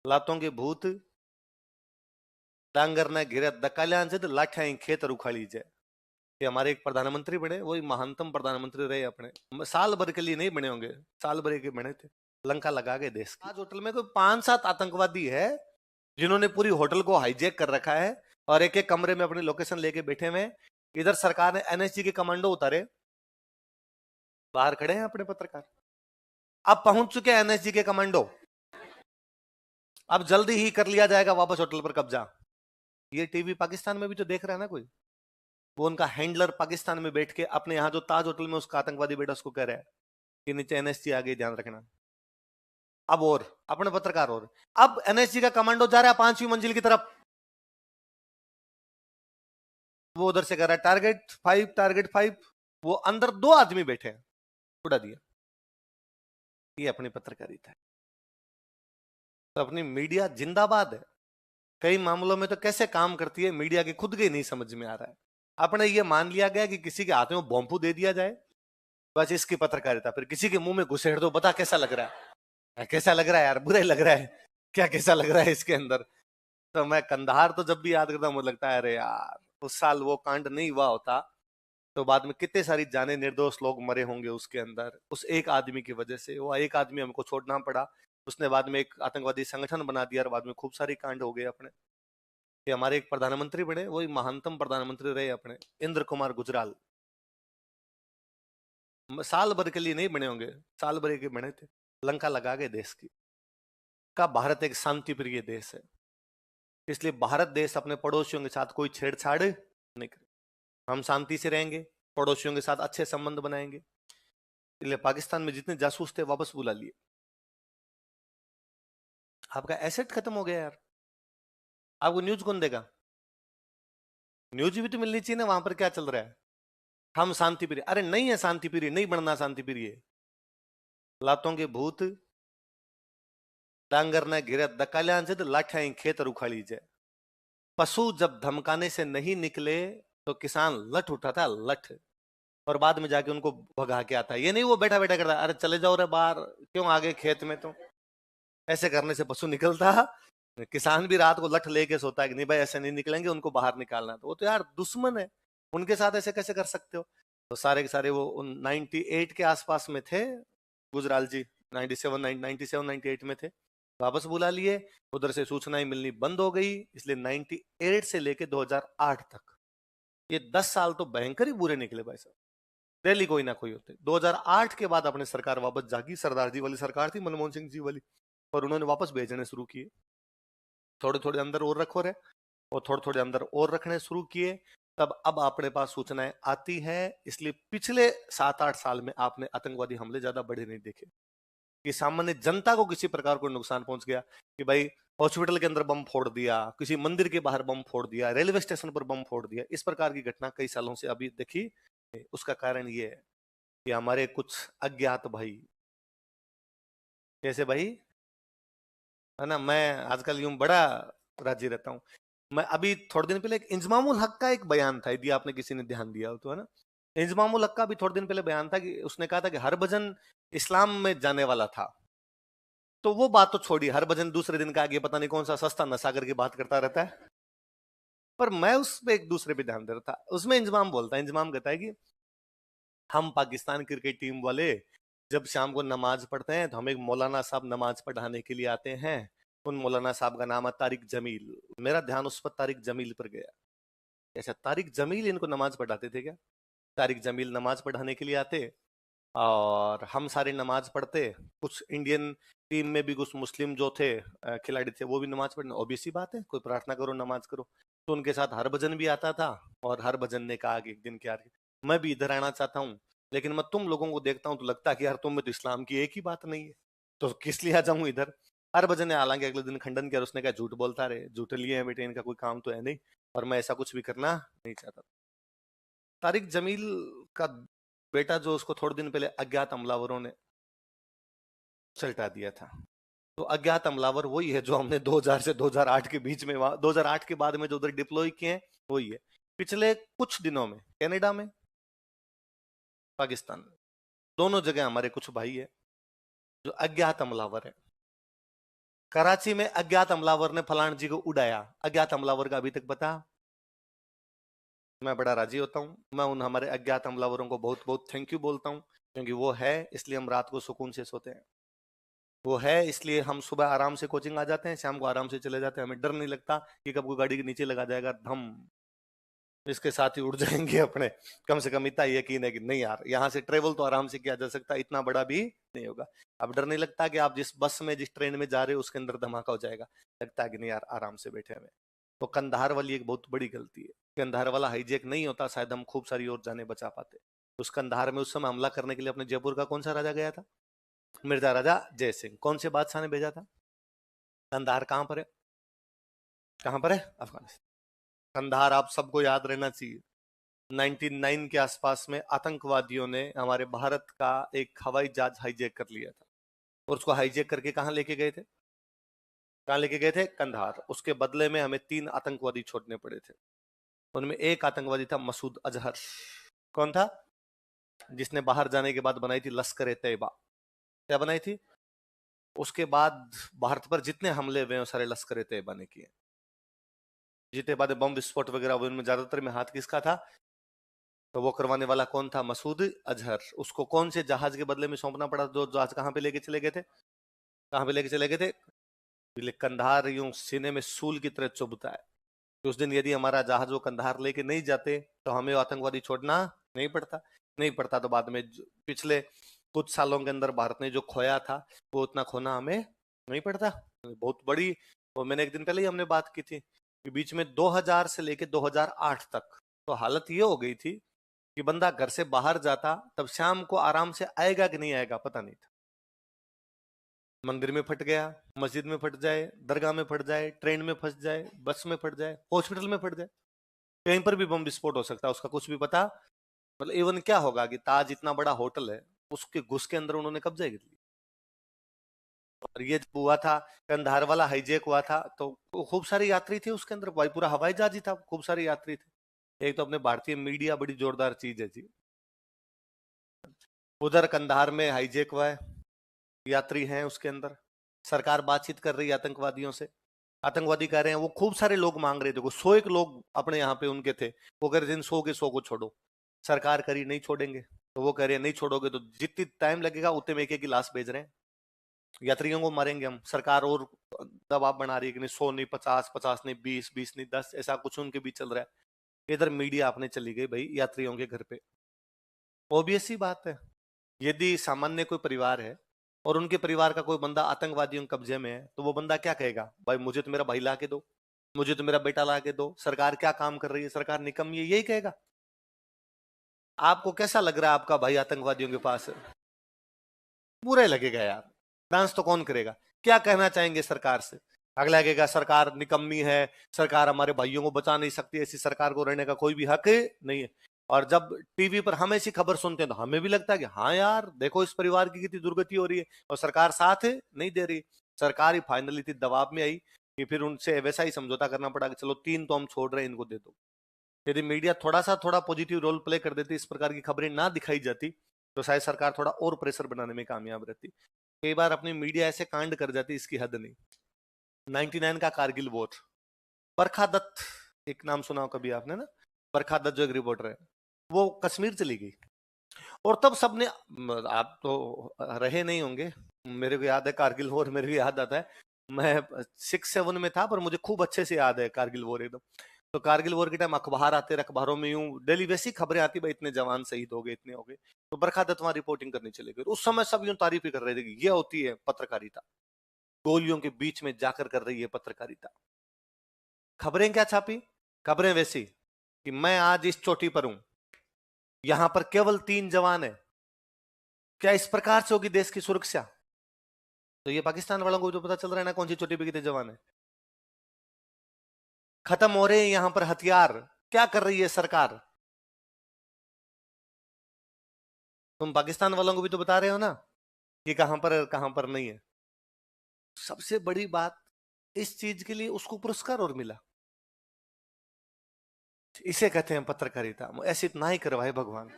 लातों के भूत डांगर न घिरे दकाल्यांचे तो लाठ्या खेत उखाड़ी जाए। कि हमारे एक प्रधानमंत्री बने, वही महानतम प्रधानमंत्री रहे अपने, साल भर के लिए नहीं बने होंगे, साल भर के बने थे, लंका लगा के देश की। आज होटल में कोई 5-7 आतंकवादी है जिन्होंने पूरी होटल को हाईजैक कर रखा है और एक एक कमरे में अपनी लोकेशन लेके बैठे हुए। इधर सरकार ने एनएसजी के कमांडो उतारे, बाहर खड़े हैं अपने पत्रकार। अब पहुंच चुके हैं एनएसजी के कमांडो, अब जल्दी ही कर लिया जाएगा वापस होटल पर कब्जा। ये टीवी पाकिस्तान में भी तो देख रहा है ना कोई, वो उनका हैंडलर पाकिस्तान में बैठ के अपने यहां जो ताज होटल में उसका आतंकवादी बैठा उसको कह रहा है कि नीचे एनएसजी आ गई, ध्यान रखना। अब और अपने पत्रकार, और अब एनएसजी का कमांडो जा रहा है 5वीं मंजिल की तरफ। वो उधर से कह रहा है टारगेट 5, टारगेट 5। वो अंदर 2 आदमी बैठे हैं, उड़ा दिया। ये अपनी पत्रकारिता है। तो अपनी मीडिया जिंदाबाद है। कई मामलों में तो कैसे काम करती है मीडिया की खुद के नहीं समझ में आ रहा है। अपने ये मान लिया गया कि किसी के हाथ में बॉम्बू दे दिया जाए, बस इसकी पत्रकारिता। फिर किसी के मुंह में घुसेड़ दो, बता कैसा लग रहा है, कैसा लग रहा है यार, बुरा ही लग रहा है क्या, कैसा लग रहा है इसके अंदर। तो मैं कंधार तो जब भी याद करता हूं मुझे लगता है अरे यार, उस साल वो कांड नहीं हुआ होता तो बाद में कितने सारी जाने निर्दोष लोग मरे होंगे उसके अंदर, उस एक आदमी की वजह से। वो एक आदमी हमको छोड़ना पड़ा, उसने बाद में एक आतंकवादी संगठन बना दिया और बाद में खूब सारी कांड हो गए अपने। कि हमारे एक प्रधानमंत्री बने, वही महानतम प्रधानमंत्री रहे अपने, इंद्र कुमार गुजराल। साल भर के लिए नहीं बने होंगे, साल भर के बने थे, लंका लगा के देश की। का भारत एक शांति प्रिय देश है, इसलिए भारत देश अपने पड़ोसियों के साथ कोई छेड़छाड़ नहीं करे। हम शांति से रहेंगे, पड़ोसियों के साथ अच्छे संबंध बनाएंगे। इसलिए पाकिस्तान में जितने जासूस थे वापस बुला लिए। आपका एसेट खत्म हो गया यार, आपको न्यूज कौन देगा? न्यूज भी तो मिलनी चाहिए ना, वहां पर क्या चल रहा है। हम शांति प्रिय, अरे नहीं है शांति प्रिय, नहीं बनना शांति प्रिय। लातों के भूत डांगर न घिरे दकाल्यांचे तो लाठ्या खेत उखाड़ी जाए। पशु जब धमकाने से नहीं निकले तो किसान लठ उठाता, लठ, और बाद में जाके उनको भगा के आता है। ये नहीं वो बैठा बैठा करता अरे चले जाओ रे बाहर, क्यों आगे खेत में, तो ऐसे करने से पशु निकलता। किसान भी रात को लठ लेके सोता है कि नहीं भाई ऐसे नहीं निकलेंगे, उनको बाहर निकालना। तो वो तो यार दुश्मन है, उनके साथ ऐसे कैसे कर सकते हो। तो सारे के सारे वो 98 के आसपास में थे गुजराल जी, 97 98 में थे, वापस बुला लिए। उधर से सूचनाएं मिलनी बंद हो गई, इसलिए 98 से लेके 2008 तक ये 10 साल तो भयंकर ही बुरे निकले भाई साहब। डेली कोई ना कोई होते। 2008 के बाद अपने सरकार वापस जागी, सरदार जी वाली सरकार थी, मनमोहन सिंह जी वाली, और उन्होंने वापस भेजने शुरू किए। थोड़े थोड़े अंदर और रखो रहे, और थोड़े थोड़े अंदर और रखने शुरू किए। तब अब अपने पास सूचनाएं आती है, इसलिए पिछले 7-8 साल में आपने आतंकवादी हमले ज्यादा बड़े नहीं देखे कि सामान्य जनता को किसी प्रकार को नुकसान पहुंच गया। कि भाई हॉस्पिटल के अंदर बम फोड़ दिया, किसी मंदिर के बाहर बम फोड़ दिया, रेलवे स्टेशन पर बम फोड़ दिया, इस प्रकार की घटना कई सालों से अभी देखी। उसका कारण ये है कि हमारे कुछ अज्ञात भाई, कैसे भाई, है ना, मैं आजकल यूं बड़ा राजी रहता हूँ। मैं अभी थोड़े दिन पहले एक इंजमामुल हक का एक बयान था, यदि आपने किसी ने ध्यान दिया हो तो, है ना। इंजमामुल हक का भी थोड़े दिन पहले बयान था कि उसने कहा था कि हरभजन इस्लाम में जाने वाला था। तो वो बात तो छोड़ी, हरभजन दूसरे दिन का आगे पता नहीं कौन सा सस्ता नशा करके बात करता रहता है। पर मैं उस पे एक दूसरे पे ध्यान दे रहा था। उसमें इंजमाम बोलता है, इंजमाम कहता है कि हम पाकिस्तान क्रिकेट टीम वाले जब शाम को नमाज पढ़ते हैं तो हम एक मौलाना साहब नमाज पढ़ाने के लिए आते हैं। उन मौलाना साहब का नाम है तारिक जमील। मेरा ध्यान उस पर तारिक जमील पर गया। ऐसा तारिक जमील इनको नमाज पढ़ाते थे क्या? तारिक जमील नमाज पढ़ाने के लिए आते और हम सारे नमाज पढ़ते। कुछ इंडियन टीम में भी कुछ मुस्लिम जो थे खिलाड़ी थे, वो भी नमाज पढ़ने, ऑब्वियस बात है, कोई प्रार्थना करो नमाज करो। तो उनके साथ हरभजन भी आता था, और हरभजन ने कहा कि एक दिन क्या, मैं भी इधर आना चाहता हूँ, लेकिन मैं तुम लोगों को देखता हूँ तो लगता है कि यार तुम में तो इस्लाम की एक ही बात नहीं है, तो किस लिए आ जाऊं इधर। हरभजन ने हालांकि अगले दिन खंडन किया, उसने कहा झूठ बोलता रहे, झूठ लिए हैं बेटे, इनका कोई काम तो है नहीं, और मैं ऐसा कुछ भी करना नहीं चाहता। तारिक जमील का बेटा जो, उसको थोड़े दिन पहले अज्ञात हमलावरों ने सल्टा दिया था। तो अज्ञात हमलावर वही है जो हमने 2000 से 2008 के बीच में, 2008 के बाद में जो उधर डिप्लॉय किए हैं वही है। पिछले कुछ दिनों में कनाडा में, पाकिस्तान में, दोनों जगह हमारे कुछ भाई है जो अज्ञात हमलावर है। कराची में अज्ञात हमलावर ने फलान जी को उड़ाया, अज्ञात हमलावर का अभी तक पता? मैं बड़ा राजी होता हूँ, मैं उन हमारे अज्ञात हमलावरों को बहुत बहुत थैंक यू बोलता हूँ, क्योंकि वो है इसलिए हम रात को सुकून से सोते हैं, वो है इसलिए हम सुबह आराम से कोचिंग आ जाते हैं, शाम को आराम से चले जाते हैं, हमें डर नहीं लगता कि कब कोई गाड़ी के नीचे लगा जाएगा धम, इसके साथ ही उड़ जाएंगे अपने। कम से कम इतना यकीन है कि नहीं यार, यहाँ से ट्रेवल तो आराम से किया जा सकता है, इतना बड़ा भी नहीं होगा। अब डर नहीं लगता कि आप जिस बस में जिस ट्रेन में जा रहे हो उसके अंदर धमाका हो जाएगा, लगता है कि नहीं यार आराम से बैठे हुए। तो कंधार वाली एक बहुत बड़ी गलती है, कंधार वाला हाईजेक नहीं होता शायद हम खूब सारी और जाने बचा पाते। उस कंधार में उस समय हमला करने के लिए अपने जयपुर का कौन सा राजा गया था? मिर्जा राजा जय सिंह। कौन से बादशाह ने भेजा था? कंधार कहां पर है? कहां पर है? अफगानिस्तान। कंधार आप सबको याद रहना चाहिए, 99 के आसपास में आतंकवादियों ने हमारे भारत का एक हवाई जहाज हाईजैक कर लिया था, और उसको हाईजैक करके कहां लेके गए थे? कहां लेके गए थे? कंधार। उसके बदले में हमें 3 आतंकवादी छोड़ने पड़े थे, उनमें एक आतंकवादी था मसूद अजहर। कौन था? जिसने बाहर जाने के बाद बनाई थी लश्कर ए तैयबा। क्या बनाई थी? उसके बाद भारत पर जितने हमले हुए हैं सारे लश्कर ए तैयबा ने किए। जितने बाद बम विस्फोट वगैरह हुए उनमें ज्यादातर में हाथ किसका था? तो वो करवाने वाला कौन था? मसूद अजहर। उसको कौन से जहाज के बदले में सौंपना पड़ा? जो जहाज कहां पे लेके चले गए थे? कहां पे लेके चले गए थे? कंधार यूं सीने में सूल की तरह चुभता है कि उस दिन यदि हमारा जहाज वो कंधार लेके नहीं जाते तो हमें आतंकवादी छोड़ना नहीं पड़ता तो बाद में पिछले कुछ सालों के अंदर भारत ने जो खोया था वो उतना खोना हमें नहीं पड़ता। बहुत बड़ी, वो मैंने एक दिन पहले ही हमने बात की थी कि बीच में 2000 से लेके 2008 तक तो हालत ये हो गई थी कि बंदा घर से बाहर जाता तब शाम को आराम से आएगा कि नहीं आएगा पता नहीं था। मंदिर में फट गया, मस्जिद में फट जाए, दरगाह में फट जाए, ट्रेन में फंस जाए, बस में फट जाए, हॉस्पिटल में फट जाए, कहीं पर भी बम विस्फोट हो सकता है, उसका कुछ भी पता। मतलब इवन क्या होगा कि ताज इतना बड़ा होटल है, उसके घुस के अंदर उन्होंने कब्जा कर लिया। और ये जब हुआ था, कंधार वाला हाईजेक हुआ था, तो खूब सारे यात्री थे उसके अंदर, भाई पूरा हवाई जहाज ही था, खूब सारे यात्री थे। एक तो अपने भारतीय मीडिया बड़ी जोरदार चीज है जी। उधर कंधार में हाईजेक हुआ है, यात्री हैं उसके अंदर, सरकार बातचीत कर रही है आतंकवादियों से, आतंकवादी कह रहे हैं, वो खूब सारे लोग मांग रहे थे, वो 100 एक लोग अपने यहाँ पे उनके थे, वो कह रहे थे 100 के 100 को छोड़ो। सरकार करी नहीं छोड़ेंगे, तो वो कह रहे हैं नहीं छोड़ोगे तो जितनी टाइम लगेगा उतने में एक गिलास भेज रहे हैं, यात्रियों को मारेंगे हम। सरकार और दबाव बना रही है कि नहीं 100 नहीं 50, 50 नहीं 20, 20 नहीं 10, ऐसा कुछ उनके बीच चल रहा है। इधर मीडिया अपने चली गई भाई यात्रियों के घर पे। ओबीएस सी बात है, यदि सामान्य कोई परिवार है और उनके परिवार का कोई बंदा आतंकवादियों के कब्जे में है तो वो बंदा क्या कहेगा? भाई मुझे तो मेरा भाई ला के दो, मुझे तो मेरा बेटा ला के दो, सरकार क्या काम कर रही है, सरकार निकम्मी है, यही कहेगा। आपको कैसा लग रहा है आपका भाई आतंकवादियों के पास है? बुरा ही लगेगा यार, डांस तो कौन करेगा। क्या कहना चाहेंगे सरकार से? अगला कहेगा सरकार निकम्मी है, सरकार हमारे भाइयों को बचा नहीं सकती, ऐसी सरकार को रहने का कोई भी हक नहीं है। और जब टीवी पर हम ऐसी खबर सुनते हैं तो हमें भी लगता है कि हाँ यार देखो इस परिवार की कितनी दुर्गति हो रही है, और सरकार साथ नहीं दे रही। सरकार ही फाइनली थी दबाव में आई कि फिर उनसे वैसा ही समझौता करना पड़ा कि चलो 3 तो हम छोड़ रहे हैं, इनको दे दो। यदि मीडिया थोड़ा पॉजिटिव रोल प्ले कर देती, इस प्रकार की खबरें ना दिखाई जाती, तो शायद सरकार थोड़ा और प्रेशर बनाने में कामयाब रहती। कई बार अपनी मीडिया ऐसे कांड कर जाती इसकी हद नहीं। 99 का कारगिल वॉर, बरखा दत्त, एक नाम सुना हो कभी आपने ना? बरखा दत्त जो एक रिपोर्टर है, वो कश्मीर चली गई, और तब सबने, आप तो रहे नहीं होंगे, मेरे को याद है कारगिल वॉर, मेरे को याद आता है, मैं 6-7 में था, पर मुझे खूब अच्छे से याद है कारगिल वॉर एकदम। तो कारगिल वॉर के टाइम अखबार आते, अखबारों में यूं डेली वैसी खबरें आती, भाई इतने जवान शहीद हो गए, इतने हो गए। तो बरखा दत्त वहां रिपोर्टिंग करने चले गए, उस समय सब यूं तारीफ ही कर रहे थे कि ये होती है पत्रकारिता, गोलियों के बीच में जाकर कर रही है पत्रकारिता। खबरें क्या छापी? खबरें वैसी कि मैं आज इस चोटी पर हूं, यहां पर केवल 3 जवान है, क्या इस प्रकार से होगी देश की सुरक्षा? तो ये पाकिस्तान वालों को तो पता चल रहा है ना कौन सी चोटी पे कितने जवान है। खत्म हो रहे हैं यहां पर हथियार, क्या कर रही है सरकार? तुम पाकिस्तान वालों को भी तो बता रहे हो ना कि कहां पर नहीं है। सबसे बड़ी बात, इस चीज के लिए उसको पुरस्कार और मिला। इसे कहते हैं पत्रकारिता, ऐसी ना ही करवाए भगवान।